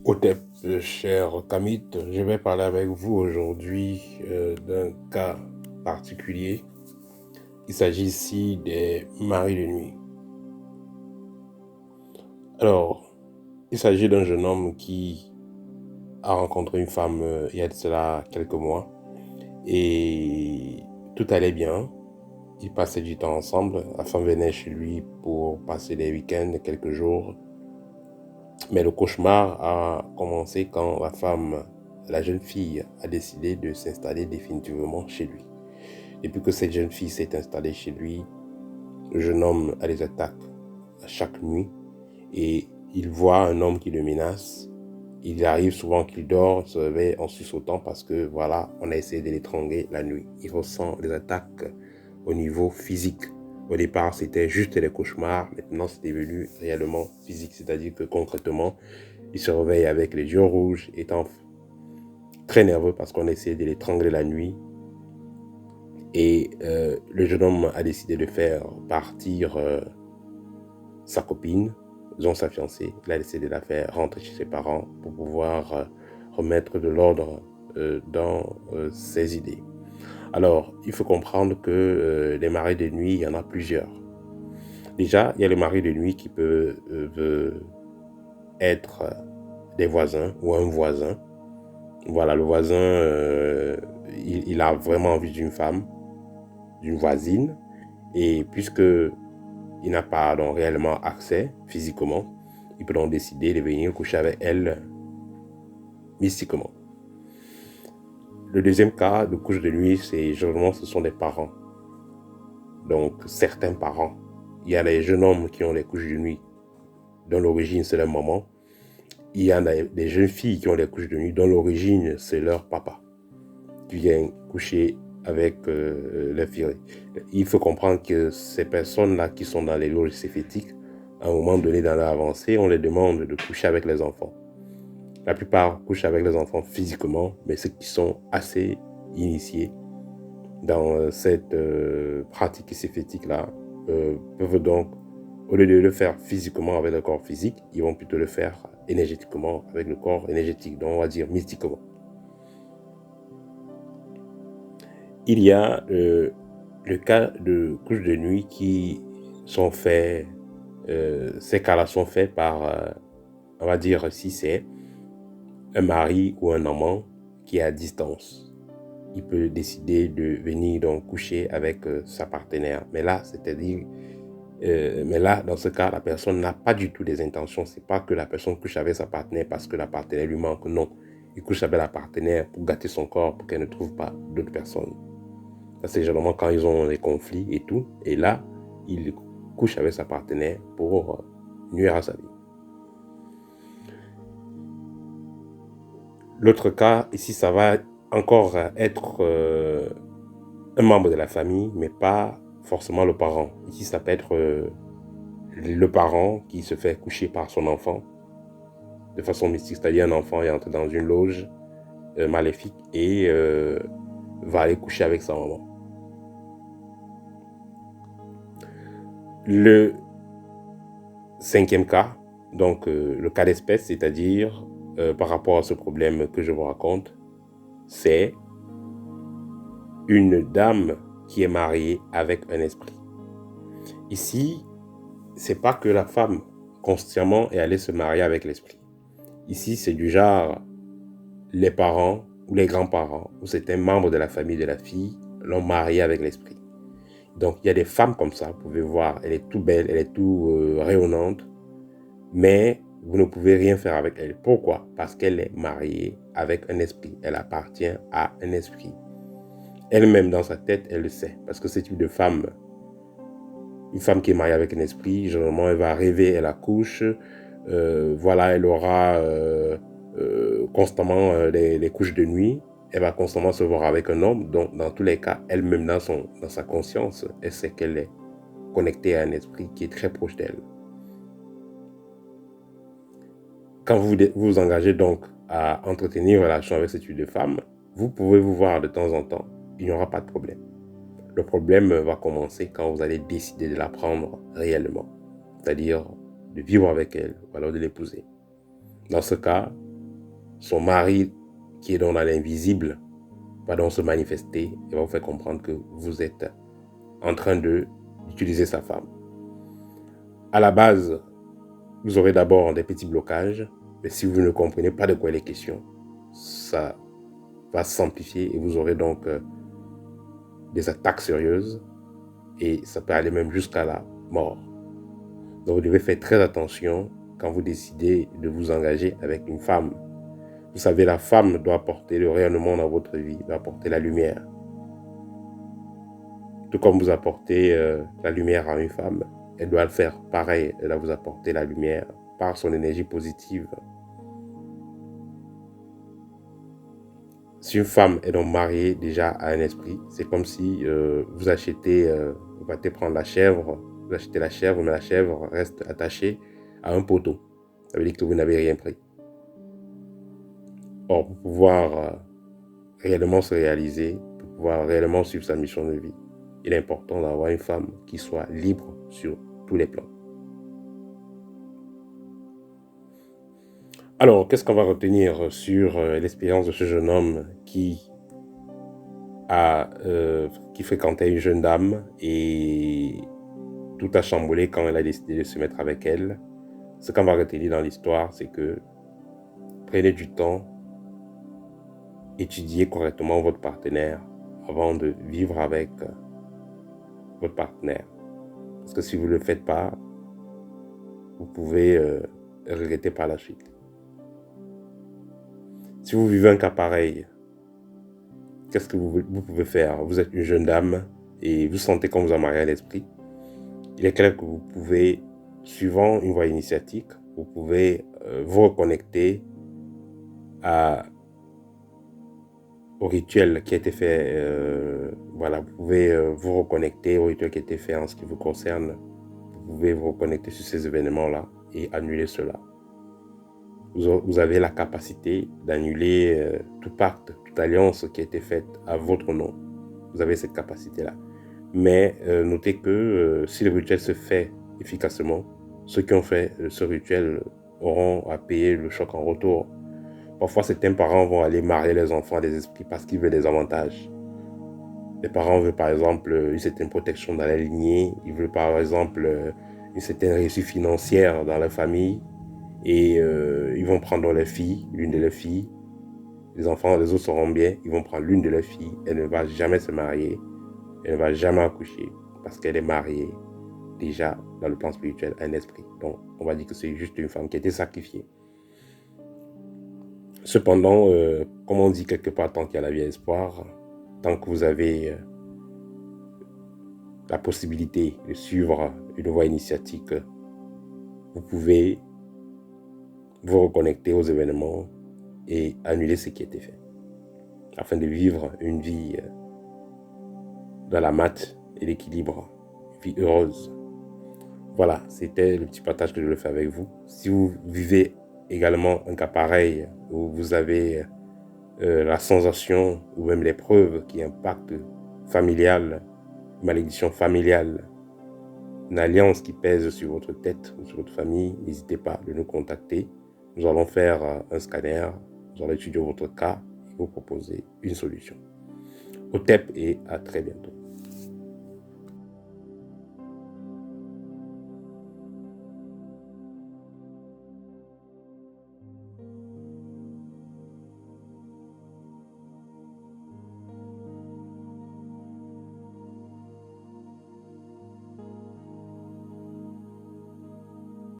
Hotep, cher Kamit, je vais parler avec vous aujourd'hui d'un cas particulier. Il s'agit ici des maris de nuit. Alors, il s'agit d'un jeune homme qui a rencontré une femme il y a de cela quelques mois et tout allait bien. Ils passaient du temps ensemble. La femme venait chez lui pour passer des week-ends, quelques jours. Mais le cauchemar a commencé quand la jeune fille, a décidé de s'installer définitivement chez lui. Depuis que cette jeune fille s'est installée chez lui, le jeune homme a des attaques chaque nuit et il voit un homme qui le menace. Il arrive souvent qu'il dort, se réveille en sursautant parce que voilà, on a essayé de l'étrangler la nuit. Il ressent des attaques au niveau physique. Au départ, c'était juste des cauchemars. Maintenant, c'est devenu réellement physique. C'est-à-dire que concrètement, il se réveille avec les yeux rouges, étant très nerveux parce qu'on a essayé de l'étrangler la nuit. Et le jeune homme a décidé de faire partir sa copine, disons sa fiancée. Il a décidé de la faire rentrer chez ses parents pour pouvoir remettre de l'ordre dans ses idées. Alors, il faut comprendre que les maris de nuit, il y en a plusieurs. Déjà, il y a le mari de nuit qui peut être des voisins ou un voisin. Voilà, le voisin, il a vraiment envie d'une femme, d'une voisine, et puisque il n'a pas donc réellement accès physiquement, il peut donc décider de venir coucher avec elle mystiquement. Le deuxième cas de couche de nuit, généralement ce sont des parents. Donc certains parents. Il y a les jeunes hommes qui ont des couches de nuit dont l'origine c'est leur maman. Il y a des jeunes filles qui ont des couches de nuit dont l'origine c'est leur papa qui vient coucher avec leur fille. Il faut comprendre que ces personnes-là qui sont dans les loges séphétiques, à un moment donné dans leur avancée, on les demande de coucher avec les enfants. La plupart couchent avec les enfants physiquement, mais ceux qui sont assez initiés dans cette pratique séphétique-là peuvent donc, au lieu de le faire physiquement avec le corps physique, ils vont plutôt le faire énergétiquement avec le corps énergétique, donc on va dire mystiquement. Il y a le cas de couches de nuit qui sont faits, ces cas-là sont faits par, on va dire, si c'est un mari ou un amant qui est à distance. Il peut décider de venir donc coucher avec sa partenaire. Mais là, dans ce cas, la personne n'a pas du tout des intentions. C'est pas que la personne couche avec sa partenaire parce que la partenaire lui manque. Non, il couche avec la partenaire pour gâter son corps, pour qu'elle ne trouve pas d'autres personnes. Ça, c'est généralement quand ils ont des conflits et tout. Et là, il couche avec sa partenaire pour nuire à sa vie. L'autre cas, ici, ça va encore être un membre de la famille, mais pas forcément le parent. Ici, ça peut être le parent qui se fait coucher par son enfant de façon mystique, c'est-à-dire un enfant est entré dans une loge maléfique et va aller coucher avec sa maman. Le cinquième cas, donc le cas d'espèce, c'est-à-dire par rapport à ce problème que je vous raconte, c'est une dame qui est mariée avec un esprit. Ici, c'est pas que la femme consciemment est allée se marier avec l'esprit. Ici, c'est du genre les parents ou les grands-parents ou certains membres de la famille de la fille l'ont mariée avec l'esprit. Donc, il y a des femmes comme ça, vous pouvez voir, elle est tout belle, elle est tout rayonnante, mais vous ne pouvez rien faire avec elle. Pourquoi? Parce qu'elle est mariée avec un esprit. Elle appartient à un esprit. Elle-même, dans sa tête, elle le sait. Parce que ce type de femme, une femme qui est mariée avec un esprit, généralement, elle va rêver, elle accouche. Voilà, elle aura constamment des couches de nuit. Elle va constamment se voir avec un homme. Donc, dans tous les cas, elle-même, dans sa conscience, elle sait qu'elle est connectée à un esprit qui est très proche d'elle. Quand vous vous engagez donc à entretenir une relation avec ce type de femme, vous pouvez vous voir de temps en temps. Il n'y aura pas de problème. Le problème va commencer quand vous allez décider de la prendre réellement, c'est-à-dire de vivre avec elle ou alors de l'épouser. Dans ce cas, son mari, qui est dans l'invisible, va donc se manifester et va vous faire comprendre que vous êtes en train d'utiliser sa femme. À la base, vous aurez d'abord des petits blocages, mais si vous ne comprenez pas de quoi il est question, ça va s'amplifier et vous aurez donc des attaques sérieuses et ça peut aller même jusqu'à la mort. Donc vous devez faire très attention quand vous décidez de vous engager avec une femme. Vous savez, la femme doit apporter le rayonnement dans votre vie, doit apporter la lumière. Tout comme vous apportez la lumière à une femme, elle doit le faire pareil, elle doit vous apporter la lumière par son énergie positive. Si une femme est donc mariée déjà à un esprit, c'est comme si vous achetez, vous partez prendre la chèvre, vous achetez la chèvre, mais la chèvre reste attachée à un poteau. Ça veut dire que vous n'avez rien pris. Or, pour pouvoir réellement se réaliser, pour pouvoir réellement suivre sa mission de vie, il est important d'avoir une femme qui soit libre sur tous les plans. Alors, qu'est-ce qu'on va retenir sur l'expérience de ce jeune homme qui fréquentait une jeune dame et tout a chamboulé quand elle a décidé de se mettre avec elle? Ce qu'on va retenir dans l'histoire, c'est que prenez du temps, étudiez correctement votre partenaire avant de vivre avec votre partenaire. Parce que si vous ne le faites pas, vous pouvez regretter par la suite. Si vous vivez un cas pareil, qu'est-ce que vous pouvez faire? Vous êtes une jeune dame et vous sentez qu'on vous a marié à l'esprit. Il est clair que vous pouvez, suivant une voie initiatique, vous pouvez vous reconnecter au rituel qui a été fait. Voilà, vous pouvez vous reconnecter au rituel qui a été fait en ce qui vous concerne. Vous pouvez vous reconnecter sur ces événements-là et annuler cela. Vous avez la capacité d'annuler tout pacte, toute alliance qui a été faite à votre nom. Vous avez cette capacité-là. Mais notez que si le rituel se fait efficacement, ceux qui ont fait ce rituel auront à payer le choc en retour. Parfois, certains parents vont aller marier les enfants à des esprits parce qu'ils veulent des avantages. Les parents veulent par exemple une certaine protection dans la lignée, ils veulent par exemple une certaine réussite financière dans la famille et ils vont prendre les filles, l'une de leurs filles. Les enfants, les autres seront bien, ils vont prendre l'une de leurs filles, elle ne va jamais se marier, elle ne va jamais accoucher parce qu'elle est mariée déjà dans le plan spirituel à un esprit. Donc on va dire que c'est juste une femme qui a été sacrifiée. Cependant, comme on dit quelque part, tant qu'il y a la vie à espoir, tant que vous avez la possibilité de suivre une voie initiatique, vous pouvez vous reconnecter aux événements et annuler ce qui a été fait, afin de vivre une vie dans la mat et l'équilibre, une vie heureuse. Voilà, c'était le petit partage que je voulais faire avec vous. Si vous vivez également un cas pareil où vous avez la sensation ou même les preuves qui impactent familial, malédiction familiale, une alliance qui pèse sur votre tête ou sur votre famille, n'hésitez pas de nous contacter. Nous allons faire un scanner, nous allons étudier votre cas et vous proposer une solution. Au TEP et à très bientôt.